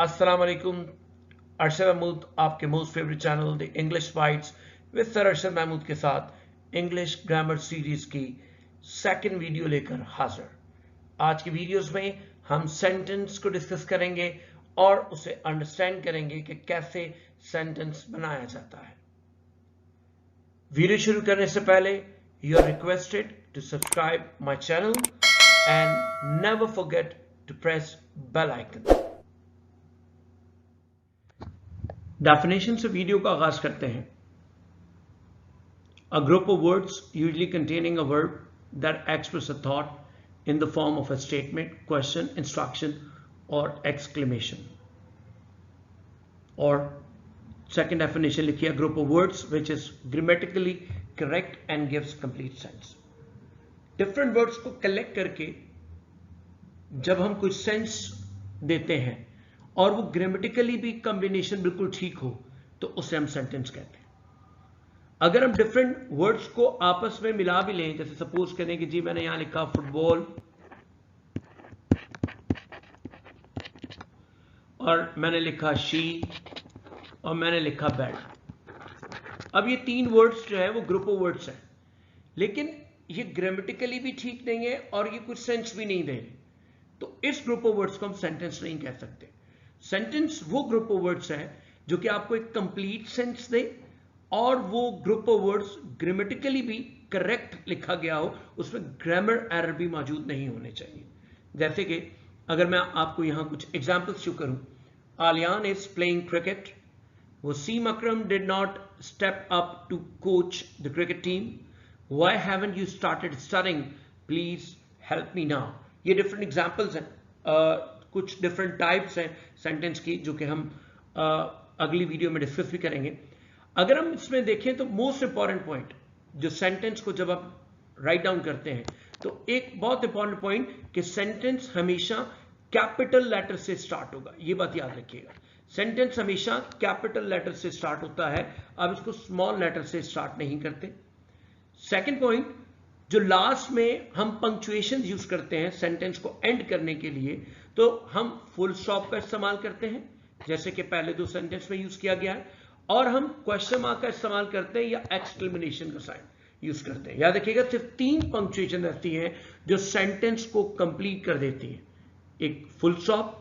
अस्सलाम वालेकुम। अरशद महमूद आपके most favourite channel the English Bites with sir Arshad Mahmood के साथ इंग्लिश ग्रामर सीरीज की सेकंड वीडियो लेकर हाजिर। आज की वीडियोस में हम सेंटेंस को डिस्कस करेंगे और उसे अंडरस्टैंड करेंगे कि कैसे सेंटेंस बनाया जाता है। वीडियो शुरू करने से पहले you are requested to subscribe my channel and never forget to press bell icon. Definition से वीडियो का आगाज करते हैं। A group of words usually containing a verb that express a thought in the form of a statement, question, instruction or exclamation. Or second definition लिखिए, a group of words which is grammatically correct and gives complete sense. Different words को collect करके जब हम कुछ sense देते हैं और वो ग्रामेटिकली भी कॉम्बिनेशन बिल्कुल ठीक हो तो उसे हम सेंटेंस कहते हैं। अगर हम डिफरेंट वर्ड्स को आपस में मिला भी लें, जैसे सपोज करें कि जी मैंने यहां लिखा फुटबॉल और मैंने लिखा शी और मैंने लिखा बैट। अब ये तीन वर्ड्स जो है वो ग्रुप ऑफ वर्ड्स हैं, लेकिन ये ग्रामेटिकली भी ठीक नहीं है और ये कुछ सेंस भी नहीं दे रहे, तो इस ग्रुप ऑफ वर्ड्स को हम सेंटेंस नहीं कह सकते। सेंटेंस वो ग्रुप ऑफ वर्ड्स है जो कि आपको एक कंप्लीट सेंस दे और वो ग्रुप ऑफ वर्ड्स ग्रामेटिकली भी करेक्ट लिखा गया हो, उसमें ग्रामर एरर भी मौजूद नहीं होने चाहिए। जैसे कि अगर मैं आपको यहां कुछ एग्जांपल्स शो करूं, Aliyan is playing cricket, Wasim Akram did not step up to coach the cricket team, why haven't you started studying, please help me now. ये डिफरेंट एग्जांपल्स हैं, कुछ डिफरेंट टाइप्स हैं सेंटेंस की जो कि हम अगली वीडियो में डिस्कस भी करेंगे। अगर हम इसमें देखें तो मोस्ट इंपॉर्टेंट पॉइंट जो सेंटेंस को जब आप राइट डाउन करते हैं तो एक बहुत इंपॉर्टेंट पॉइंट कि सेंटेंस हमेशा कैपिटल लेटर से स्टार्ट होगा। ये बात याद रखिएगा, सेंटेंस हमेशा कैपिटल लेटर से स्टार्ट होता है, आप इसको स्मॉल लेटर से स्टार्ट नहीं करते। सेकेंड पॉइंट, जो लास्ट में हम पंक्चुएशन यूज करते हैं सेंटेंस को एंड करने के लिए, तो हम फुल स्टॉप का इस्तेमाल करते हैं जैसे कि पहले दो सेंटेंस में यूज किया गया है, और हम क्वेश्चन मार्क का इस्तेमाल करते हैं या एक्सक्लेमेशन का साइन यूज करते हैं। याद रखिएगा, सिर्फ तीन पंक्चुएशन रहती हैं जो सेंटेंस को कंप्लीट कर देती हैं, एक फुल स्टॉप,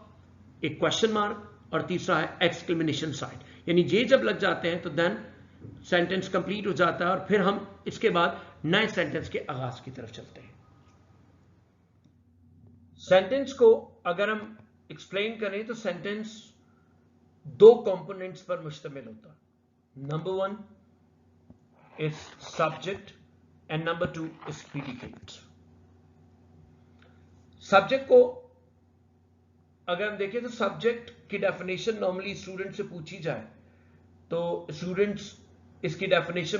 एक क्वेश्चन मार्क और तीसरा है एक्सक्लेमेशन साइन। यानी ये जब लग जाते हैं तो देन सेंटेंस कंप्लीट हो जाता है और फिर हम इसके बाद नए सेंटेंस के आगाज की तरफ चलते हैं। सेंटेंस को अगर हम एक्सप्लेन करें तो सेंटेंस दो कंपोनेंट्स पर मुश्तमिल होता है। Number one is subject and number two is predicate. Subject को अगर हम देखें तो सब्जेक्ट की डेफिनेशन नॉर्मली स्टूडेंट से पूछी जाए तो स्टूडेंट्स इसकी डेफिनेशन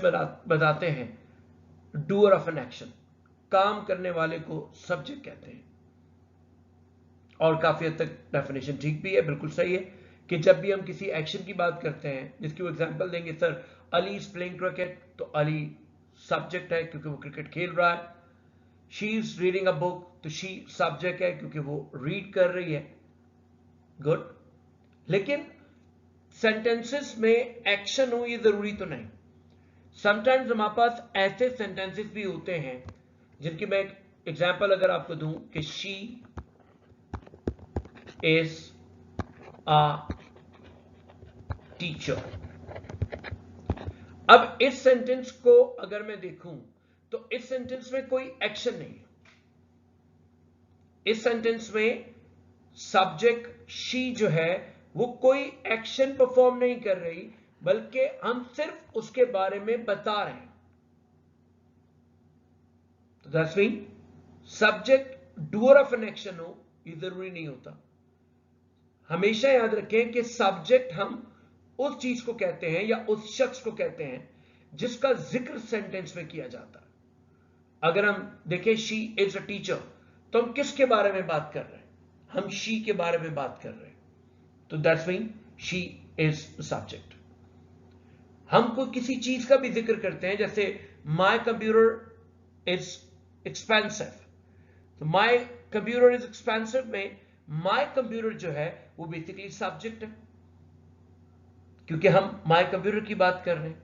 बताते हैं, डूअर ऑफ एन एक्शन, काम करने वाले को सब्जेक्ट कहते हैं। और काफी हद तक डेफिनेशन ठीक भी है, बिल्कुल सही है कि जब भी हम किसी एक्शन की बात करते हैं, जिसकी वो एग्जांपल देंगे, sir Ali is playing cricket, तो अली सब्जेक्ट है क्योंकि वो क्रिकेट खेल रहा है। She is reading a book, तो शी सब्जेक्ट है क्योंकि वो रीड कर रही है। गुड, लेकिन सेंटेंसेस में एक्शन हो ये जरूरी तो नहीं। समटाइम्स हमारे पास ऐसे सेंटेंसेस भी होते हैं जिनकी मैं एक एग्जांपल अगर आपको दूं कि शी इज अ टीचर। अब इस सेंटेंस को अगर मैं देखूं तो इस सेंटेंस में कोई एक्शन नहीं है। इस सेंटेंस में सब्जेक्ट शी जो है वो कोई एक्शन परफॉर्म नहीं कर रही, बल्कि हम सिर्फ उसके बारे में बता रहे हैं। तो that's mean subject doer of an action हो ये जरूरी नहीं होता। हमेशा याद रखें कि सब्जेक्ट हम उस चीज को कहते हैं या उस शख्स को कहते हैं जिसका जिक्र सेंटेंस में किया जाता है। अगर हम देखें शी इज अ टीचर, तो हम किसके बारे में बात कर रहे हैं? हम शी के बारे में बात कर रहे हैं, तो that's mean she is the subject. हम कोई किसी चीज का भी जिक्र करते हैं, जैसे माई कंप्यूटर इज एक्सपेंसिव, तो माई कंप्यूटर इज एक्सपेंसिव में माई कंप्यूटर जो है वो बेसिकली सब्जेक्ट है, क्योंकि हम माय कंप्यूटर की बात कर रहे हैं।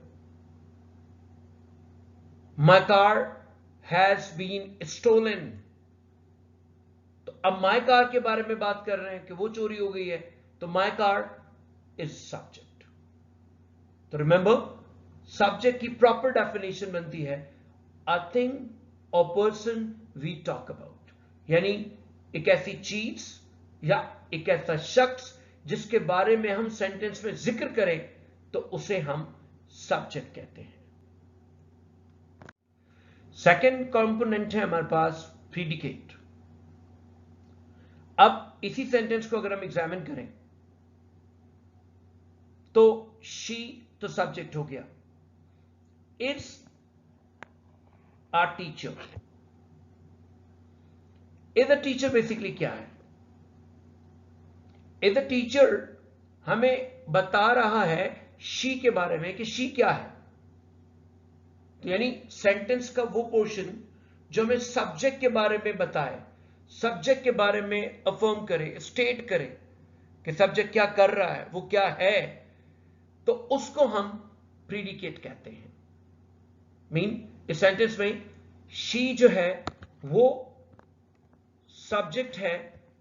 My car has been stolen, तो अब माय कार के बारे में बात कर रहे हैं कि वो चोरी हो गई है, तो माय कार इज सब्जेक्ट। तो रिमेंबर, सब्जेक्ट की प्रॉपर डेफिनेशन बनती है अ थिंग और पर्सन वी टॉक अबाउट, यानी एक ऐसी चीज या एक ऐसा शख्स जिसके बारे में हम सेंटेंस में जिक्र करें तो उसे हम सब्जेक्ट कहते हैं। सेकंड कंपोनेंट है हमारे पास प्रीडिकेट। अब इसी सेंटेंस को अगर हम एग्जामिन करें तो शी तो सब्जेक्ट हो गया, is our teacher. Is a teacher basically क्या है? इज अ टीचर हमें बता रहा है शी के बारे में कि शी क्या है। तो यानी सेंटेंस का वो पोर्शन जो हमें सब्जेक्ट के बारे में बताए, सब्जेक्ट के बारे में अफर्म करे, स्टेट करे कि सब्जेक्ट क्या कर रहा है, वो क्या है, तो उसको हम प्रीडिकेट कहते हैं। इस सेंटेंस में शी जो है वो सब्जेक्ट है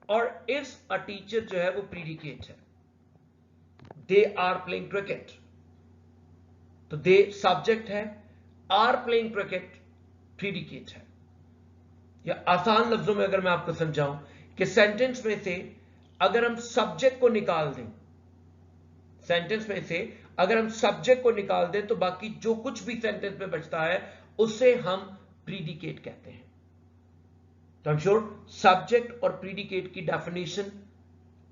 और इज अ टीचर जो है वो प्रीडिकेट है। दे आर प्लेइंग क्रिकेट, तो दे सब्जेक्ट है, आर प्लेइंग क्रिकेट प्रीडिकेट है। या आसान लफ्जों में अगर मैं आपको समझाऊं कि सेंटेंस में से अगर हम सब्जेक्ट को निकाल दें, सेंटेंस में से अगर हम सब्जेक्ट को निकाल दें तो बाकी जो कुछ भी सेंटेंस में बचता है उसे हम प्रीडिकेट कहते हैं। तो आई एम श्योर सब्जेक्ट और प्रीडिकेट की डेफिनेशन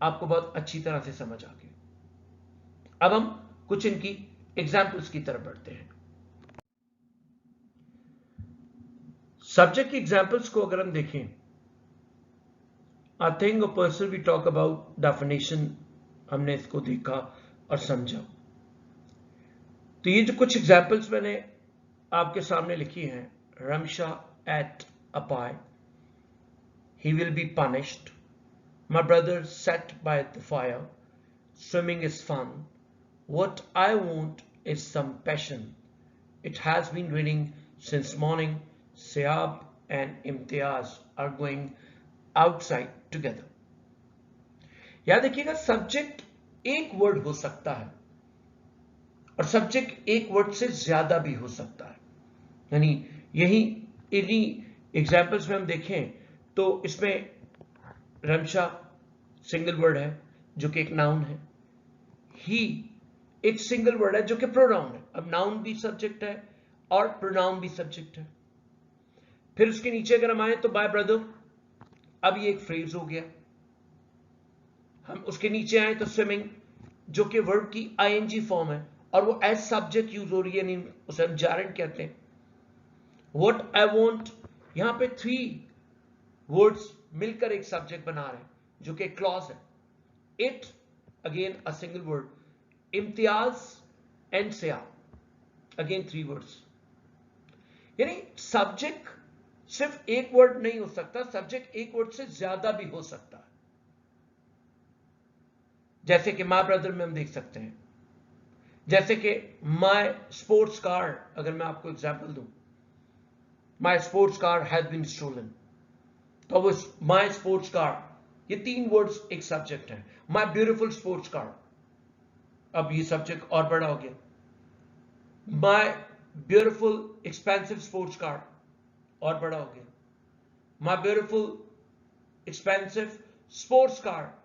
आपको बहुत अच्छी तरह से समझ आ गई। अब हम कुछ इनकी एग्जाम्पल्स की तरफ बढ़ते हैं। सब्जेक्ट की एग्जाम्पल्स को अगर हम देखें, I think a person we talk about definition, हमने इसको देखा और समझा। तो ये जो कुछ एग्जाम्पल्स मैंने आपके सामने लिखी हैं, Ramsha at a pi, he will be punished, my brother sat by the fire, swimming is fun, what I want is some passion, it has been raining since morning, Sayab and Imtiaz are going outside together। याद रखिएगा, subject एक word हो सकता है और subject एक word से ज्यादा भी हो सकता है। यानी यही इन्हीं एग्जाम्पल्स में हम देखें तो इसमें रमशा सिंगल वर्ड है जो कि एक नाउन है, ही एक सिंगल वर्ड है जो कि प्रोनाउन है। अब नाउन भी सब्जेक्ट है और प्रोनाउन भी सब्जेक्ट है। फिर उसके नीचे अगर हम आए तो बाय ब्रदर, अब ये एक फ्रेज हो गया। हम उसके नीचे आए तो स्विमिंग जो कि वर्ब की आईएनजी फॉर्म है और वो एज सब्जेक्ट यूज हो रही है, नहीं उसे हम जारेंट कहते हैं। व्हाट आई वांट, यहां पे 3 वर्ड्स मिलकर एक सब्जेक्ट बना रहे हैं जो कि क्लॉज है। It again a single word, Imtiaz and सया अगेन 3 वर्ड्स। यानी सब्जेक्ट सिर्फ एक वर्ड नहीं हो सकता, सब्जेक्ट एक वर्ड से ज्यादा भी हो सकता है। जैसे कि माय ब्रदर में हम देख सकते हैं, जैसे कि माय स्पोर्ट्स कार, अगर मैं आपको एग्जांपल दूं, my sports car has been stolen, तो वो माय स्पोर्ट्स कार, ये 3 वर्ड्स एक सब्जेक्ट है। माय ब्यूटीफुल स्पोर्ट्स कार, अब ये सब्जेक्ट और बड़ा हो गया। My beautiful expensive sports car और बड़ा हो गया। My beautiful expensive sports car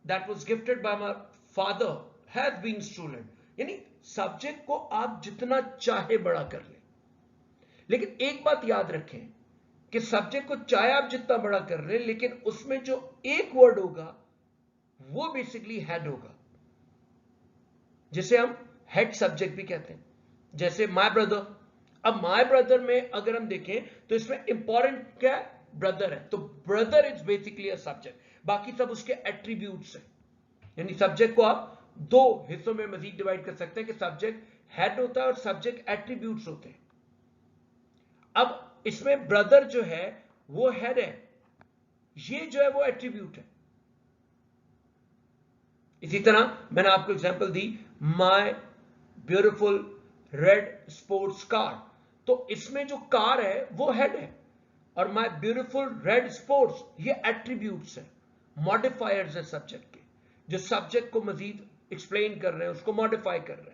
that was gifted by my father has been stolen. यानी सब्जेक्ट को आप जितना चाहे बड़ा कर लें, लेकिन एक बात याद रखें कि सब्जेक्ट को चाहे आप जितना बड़ा कर रहे हैं, लेकिन उसमें जो एक वर्ड होगा वो बेसिकली हेड होगा, जिसे हम हेड सब्जेक्ट भी कहते हैं। जैसे माय ब्रदर, अब माय ब्रदर में अगर हम देखें तो इसमें इंपॉर्टेंट क्या है, ब्रदर है, तो brother is basically a subject, बाकी सब उसके एट्रीब्यूट्स हैं। यानी सब्जेक्ट को आप 2 हिस्सों में मजीद डिवाइड कर सकते हैं कि सब्जेक्ट हेड होता है और सब्जेक्ट एट्रीब्यूट्स होते हैं। अब इसमें ब्रदर जो है वो हेड है, ये जो है वो एट्रीब्यूट है। इसी तरह मैंने आपको example the, my beautiful red sports car, तो इसमें जो कार है वो हेड है, और माय ब्यूटीफुल रेड स्पोर्ट्स ये एट्रीब्यूट्स है, मॉडिफायर्स है सब्जेक्ट के, जो सब्जेक्ट को मजीद एक्सप्लेन कर रहे हैं, उसको मॉडिफाई कर रहे हैं।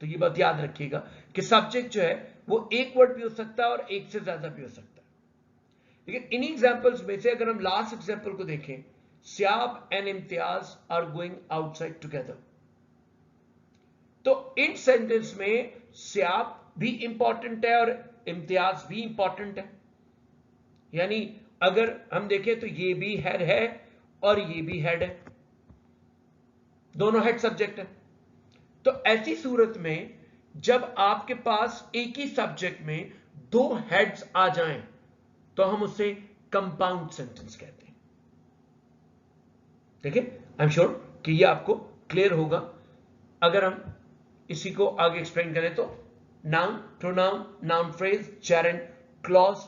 तो ये बात याद रखिएगा कि सब्जेक्ट जो है वो एक वर्ड भी हो सकता है और एक से ज्यादा भी हो सकता है। लेकिन इन एग्जांपल्स में से अगर हम लास्ट एग्जांपल को देखें, Siyab and Imtiaz are going outside together, तो इन सेंटेंस में सियाब भी इंपॉर्टेंट है और इम्तियाज भी इंपॉर्टेंट है। यानी अगर हम देखें तो ये भी हेड है और ये भी हेड है, दोनों हेड सब्जेक्ट है। तो ऐसी सूरत में जब आपके पास एक ही सब्जेक्ट में दो हेड्स आ जाएं तो हम उसे कंपाउंड सेंटेंस कहते हैं। ठीक है, आई एम श्योर कि ये आपको क्लियर होगा। अगर हम इसी को आगे एक्सप्लेन करें तो noun, pronoun, noun phrase, gerund, clause,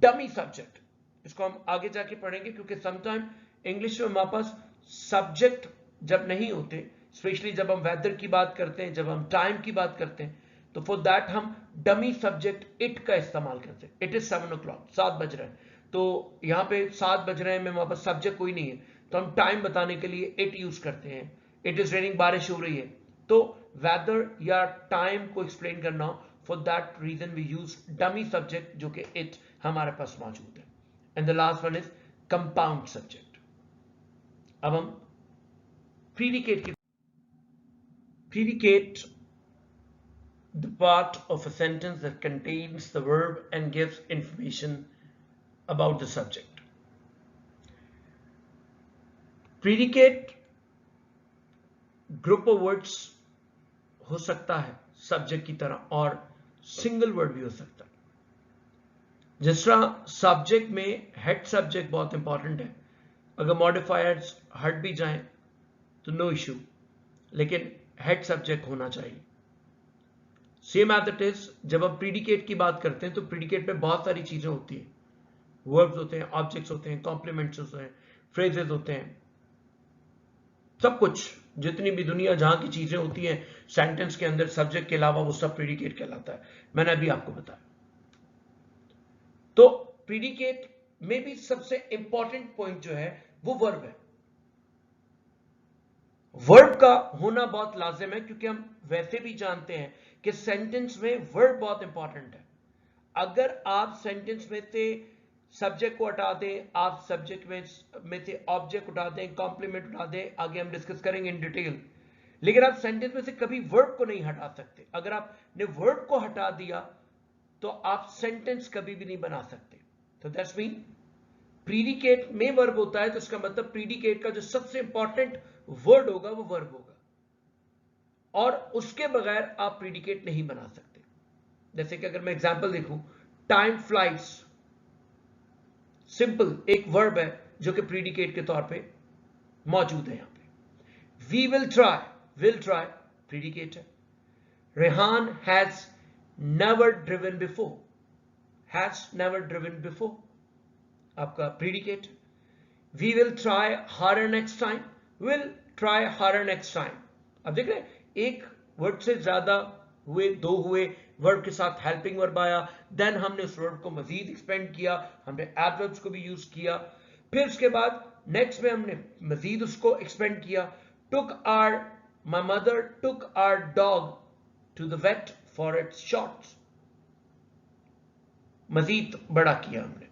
dummy subject, इसको हम आगे जाके पढ़ेंगे क्योंकि समटाइम इंग्लिश में हमारे पास सब्जेक्ट जब नहीं होते, स्पेशली जब हम वेदर की बात करते हैं, जब हम टाइम की बात करते हैं, तो फॉर दैट हम डमी सब्जेक्ट इट का इस्तेमाल करते हैं। इट इज 7 o'clock, 7 बज रहे हैं, तो यहां पे 7 बज रहे हैं में हमारे पास सब्जेक्ट कोई नहीं है, तो हम टाइम बताने के लिए इट यूज करते हैं। इट इज रेनिंग, बारिश हो रही है, तो वेदर या टाइम को एक्सप्लेन करना हो, for that reason we use dummy subject जो कि इट हमारे पास मौजूद है। And the last one is compound subject. अब हम प्रीडिकेट की, predicate the part of a sentence that contains the verb and gives information about the subject. Predicate group of words हो सकता है सब्जेक्ट की तरह और सिंगल वर्ड भी हो सकता है। जिस तरह सब्जेक्ट में हेड सब्जेक्ट बहुत इंपॉर्टेंट है, अगर मॉडिफायर्स हट भी जाएं तो नो इशू, लेकिन हेड सब्जेक्ट होना चाहिए। सेम एज इट इज जब हम प्रीडिकेट की बात करते हैं तो प्रीडिकेट में बहुत सारी चीजें होती हैं, वर्ब्स होते हैं, ऑब्जेक्ट्स होते हैं, कॉम्प्लीमेंट्स होते हैं, फ्रेजेस होते हैं, सब कुछ जितनी भी दुनिया जहां की चीजें होती हैं सेंटेंस के अंदर सब्जेक्ट के अलावा, वो सब प्रीडिकेट कहलाता है। मैंने अभी आपको बताया। तो प्रीडिकेट में भी सबसे इंपॉर्टेंट पॉइंट जो है वो वर्ब है। वर्ब का होना बहुत लाजिम है क्योंकि हम वैसे भी जानते हैं कि सेंटेंस में वर्ब बहुत इंपॉर्टेंट है। अगर आप सेंटेंस में से सब्जेक्ट को हटा दें, आप सब्जेक्ट में से ऑब्जेक्ट उठा दें, कॉम्प्लीमेंट उठा दें, आगे हम डिस्कस करेंगे इन डिटेल, लेकिन आप सेंटेंस में से कभी वर्ब को नहीं हटा सकते। अगर आपने वर्ब को हटा दिया तो आप सेंटेंस कभी भी नहीं बना सकते। तो दैट्स मीन प्रीडिकेट में वर्ब होता है, तो इसका मतलब प्रीडिकेट का जो सबसे इंपॉर्टेंट वर्ड होगा वो वर्ब होगा, और उसके बगैर आप प्रीडिकेट नहीं बना सकते। जैसे कि अगर मैं एग्जांपल देखूं, टाइम फ्लाइज, सिंपल एक वर्ब है जो कि प्रीडिकेट के तौर पे मौजूद है यहां पे। वी विल ट्राई प्रीडिकेट है। Rehan has never driven before, has never driven before आपका predicate. We will try harder next time, will try harder next time. अब देख रहे हैं एक वर्ड से ज्यादा हुए, दो हुए, वर्ब के साथ हेल्पिंग वर्ब आया, देन हमने उस वर्ब को मजीद एक्सपेंड किया, हमने एडवर्ब्स को भी यूज किया, फिर उसके बाद नेक्स्ट में हमने मजीद उसको एक्सपेंड किया। Took her, my mother took her dog to the vet for its shots, मजीद बड़ा किया हमने।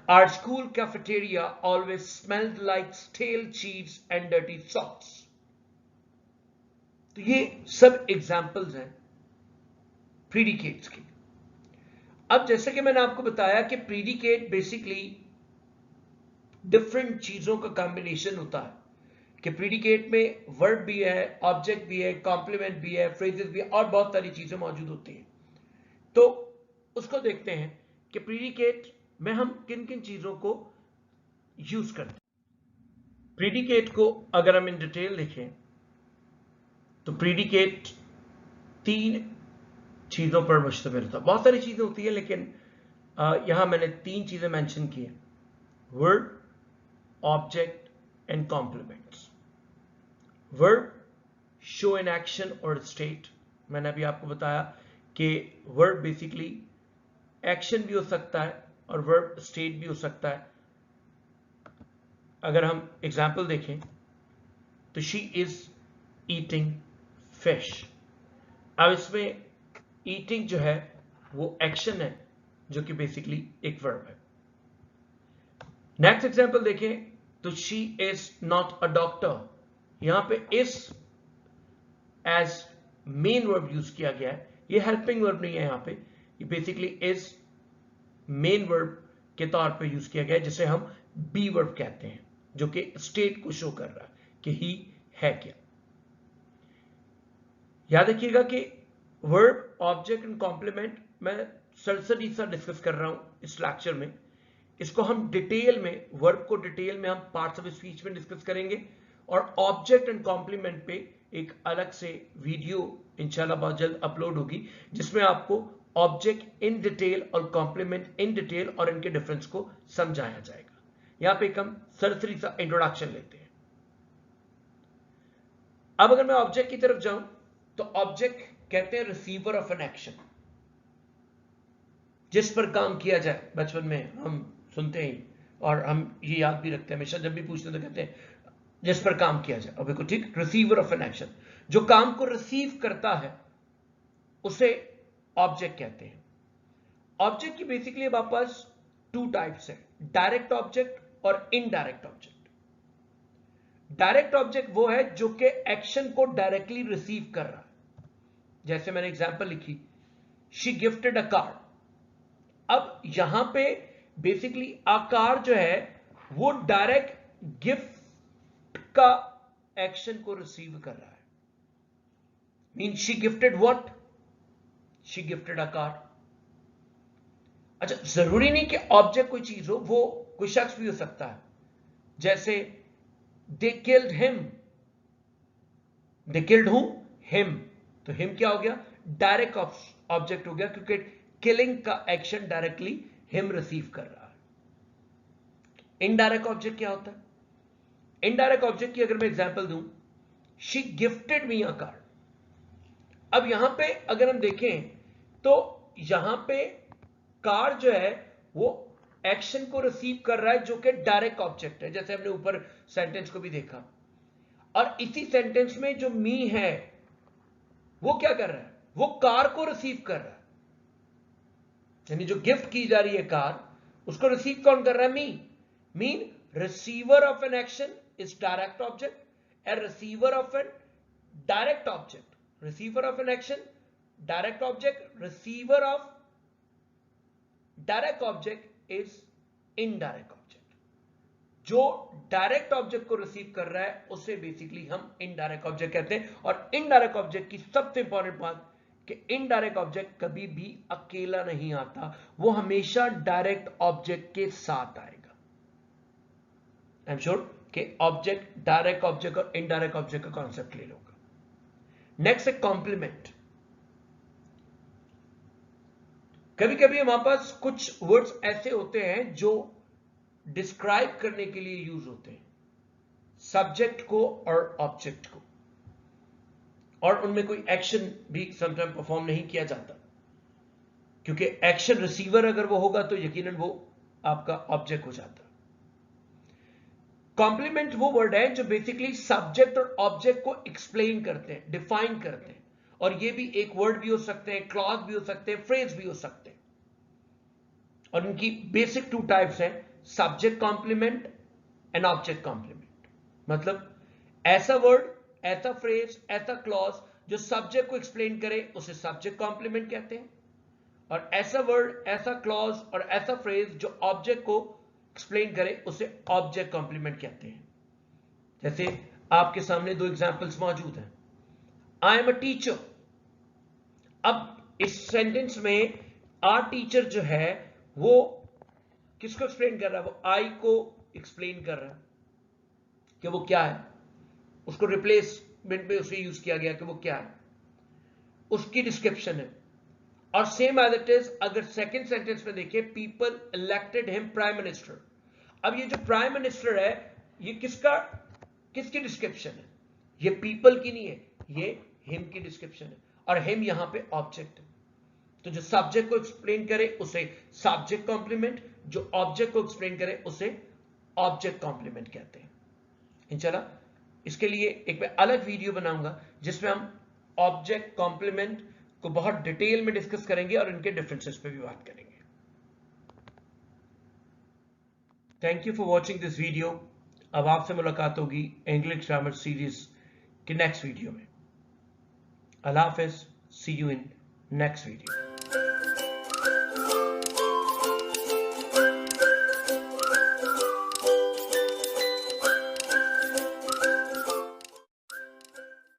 Our school cafeteria always smelled like stale cheese and dirty socks. तो ये सब एग्जाम्पल्स हैं प्रीडिकेट्स के। अब जैसे कि मैंने आपको बताया कि प्रीडिकेट बेसिकली डिफरेंट चीजों का कॉम्बिनेशन होता है कि प्रीडिकेट में वर्ब भी है, ऑब्जेक्ट भी है, कॉम्प्लीमेंट भी है, फ्रेजेस भी है, और बहुत सारी चीजें मौजूद होती हैं। तो उसको देखते हैं कि प्रीडिकेट में हम किन किन चीजों को यूज करते हैं। प्रीडिकेट को अगर हम इन डिटेल देखें तो प्रीडिकेट 3 चीजों पर मुश्तमिल होता है। बहुत सारी चीजें होती है लेकिन यहां मैंने 3 चीजें मेंशन की है, word, object and complements. Verb show in action or state. मैंने अभी आपको बताया कि verb basically action भी हो सकता है और verb state भी हो सकता है. अगर हम एग्जाम्पल देखें तो she is eating fish. अब इसमें eating जो है वो action है जो कि basically एक verb है. नेक्स्ट एग्जाम्पल देखें तो she is not a doctor. यहां पे is as main verb use किया गया है. ये हेल्पिंग वर्ब नहीं है, यहां पे ये बेसिकली is मेन वर्ब के तौर पे यूज किया गया है, जिसे हम बी वर्ब कहते हैं, जो कि स्टेट को शो कर रहा है कि ही है क्या. याद रखिएगा कि वर्ब, ऑब्जेक्ट एंड कॉम्प्लीमेंट मैं सरसरी सा डिस्कस कर रहा हूं इस लेक्चर में. इसको हम डिटेल में, वर्ब को डिटेल में हम पार्ट्स ऑफ स्पीच में डिस्कस करेंगे और ऑब्जेक्ट एंड कॉम्प्लीमेंट पे एक अलग से वीडियो इंशाल्लाह बहुत जल्द अपलोड होगी, जिसमें आपको ऑब्जेक्ट इन डिटेल और कॉम्प्लीमेंट इन डिटेल और इनके डिफरेंस को समझाया जाएगा. यहां पे एक हम सरसरी सा इंट्रोडक्शन लेते हैं. अब अगर मैं ऑब्जेक्ट की तरफ जाऊं तो ऑब्जेक्ट कहते हैं रिसीवर ऑफ एन एक्शन, जिस पर काम किया जाए. बचपन में हम सुनते हैं और हम ये याद भी रखते हैं, हमेशा जब भी पूछते हैं तो कहते हैं जिस पर काम किया जाए. अब बिल्कुल ठीक, रिसीवर ऑफ एन एक्शन, जो काम को रिसीव करता है उसे ऑब्जेक्ट कहते हैं. ऑब्जेक्ट की बेसिकली अब आपके पास टू टाइप्स है, डायरेक्ट ऑब्जेक्ट और इनडायरेक्ट ऑब्जेक्ट. डायरेक्ट ऑब्जेक्ट वो है जो कि एक्शन को डायरेक्टली रिसीव कर रहा है. जैसे मैंने एग्जांपल लिखी, शी गिफ्टेड अ कार. अब यहां पे बेसिकली आकार जो है वो डायरेक्ट गिफ्ट का एक्शन को रिसीव कर रहा है. Mean she gifted what? She gifted a car. अच्छा, जरूरी नहीं कि ऑब्जेक्ट कोई चीज हो, वो कोई शख्स भी हो सकता है. जैसे they killed him, they killed हूं? हिम. तो हिम क्या हो गया? डायरेक्ट ऑब्जेक्ट हो गया, क्योंकि किलिंग का एक्शन डायरेक्टली हिम रिसीव कर रहा है. इनडायरेक्ट ऑब्जेक्ट क्या होता है? इनडायरेक्ट ऑब्जेक्ट की अगर मैं एग्जांपल दूं, she gifted me a car. अब यहां पे अगर हम देखें तो यहां पे कार जो है वो एक्शन को रिसीव कर रहा है जो कि डायरेक्ट ऑब्जेक्ट है, जैसे हमने ऊपर सेंटेंस को भी देखा. और इसी सेंटेंस में जो मी है वो क्या कर रहा है? वो कार को रिसीव कर रहा है. यानी जो गिफ्ट की जा रही है कार, उसको रिसीव कौन कर रहा है? मी. Mean receiver of an action is direct object and receiver of an direct object. Receiver of an action direct object, receiver of direct object is indirect object. जो डायरेक्ट ऑब्जेक्ट को receive कर रहा है उसे बेसिकली हम indirect object कहते हैं. और इनडायरेक्ट ऑब्जेक्ट की सबसे इंपॉर्टेंट बात कि इनडायरेक्ट ऑब्जेक्ट कभी भी अकेला नहीं आता, वो हमेशा डायरेक्ट ऑब्जेक्ट के साथ आएगा. आई एम श्योर कि ऑब्जेक्ट, डायरेक्ट ऑब्जेक्ट और इनडायरेक्ट ऑब्जेक्ट का कॉन्सेप्ट ले लोगे. नेक्स्ट है कॉम्प्लीमेंट. कभी कभी हमारे पास कुछ वर्ड्स ऐसे होते हैं जो डिस्क्राइब करने के लिए यूज होते हैं, सब्जेक्ट को और ऑब्जेक्ट को, और उनमें कोई एक्शन भी समटाइम परफॉर्म नहीं किया जाता, क्योंकि एक्शन रिसीवर अगर वो होगा तो यकीनन वो आपका ऑब्जेक्ट हो जाता. कॉम्प्लीमेंट वो वर्ड है जो बेसिकली सब्जेक्ट और ऑब्जेक्ट को एक्सप्लेन करते हैं, डिफाइन करते हैं. और ये भी एक वर्ड भी हो सकते हैं, क्लॉज भी हो सकते हैं, फ्रेज भी हो सकते हैं. और इनकी बेसिक टू टाइप्स हैं, subject complement and object complement. मतलब ऐसा वर्ड, ऐसा फ्रेज, ऐसा क्लॉज जो सब्जेक्ट को एक्सप्लेन करे उसे सब्जेक्ट कॉम्प्लीमेंट कहते हैं, और ऐसा वर्ड, ऐसा क्लॉज और ऐसा फ्रेज जो ऑब्जेक्ट को एक्सप्लेन करे उसे ऑब्जेक्ट कॉम्प्लीमेंट कहते हैं. जैसे आपके सामने दो एग्जांपल्स मौजूद हैं. I am a teacher. अब इस सेंटेंस में आ टीचर जो है वो किसको एक्सप्लेन कर रहा है? वो आई को एक्सप्लेन कर रहा है कि वो क्या है. उसको रिप्लेसमेंट में उसे यूज किया गया कि वो क्या है, उसकी डिस्क्रिप्शन है. और सेम एज इट इज अगर सेकंड सेंटेंस में देखिए, people elected him prime minister. अब ये जो प्राइम मिनिस्टर है ये किसकी डिस्क्रिप्शन है? ये पीपल की नहीं है, ये हिम की डिस्क्रिप्शन है, और हिम यहां पे ऑब्जेक्ट है। तो जो सब्जेक्ट को एक्सप्लेन करे उसे सब्जेक्ट कॉम्प्लीमेंट, जो ऑब्जेक्ट को एक्सप्लेन करे उसे ऑब्जेक्ट कॉम्प्लीमेंट कहते हैं। इंशाल्लाह इसके लिए एक मैं अलग वीडियो बनाऊंगा जिसमें हम ऑब्जेक्ट कॉम्प्लीमेंट को बहुत डिटेल में डिस्कस करेंगे और इनके डिफरेंसेस पे भी बात करेंगे। Thank you for watching this video. अब आपसे मुलाकात होगी इंग्लिश ग्रामर सीरीज के नेक्स्ट वीडियो में। अल्लाह हाफिज, सी यू इन नेक्स्ट वीडियो।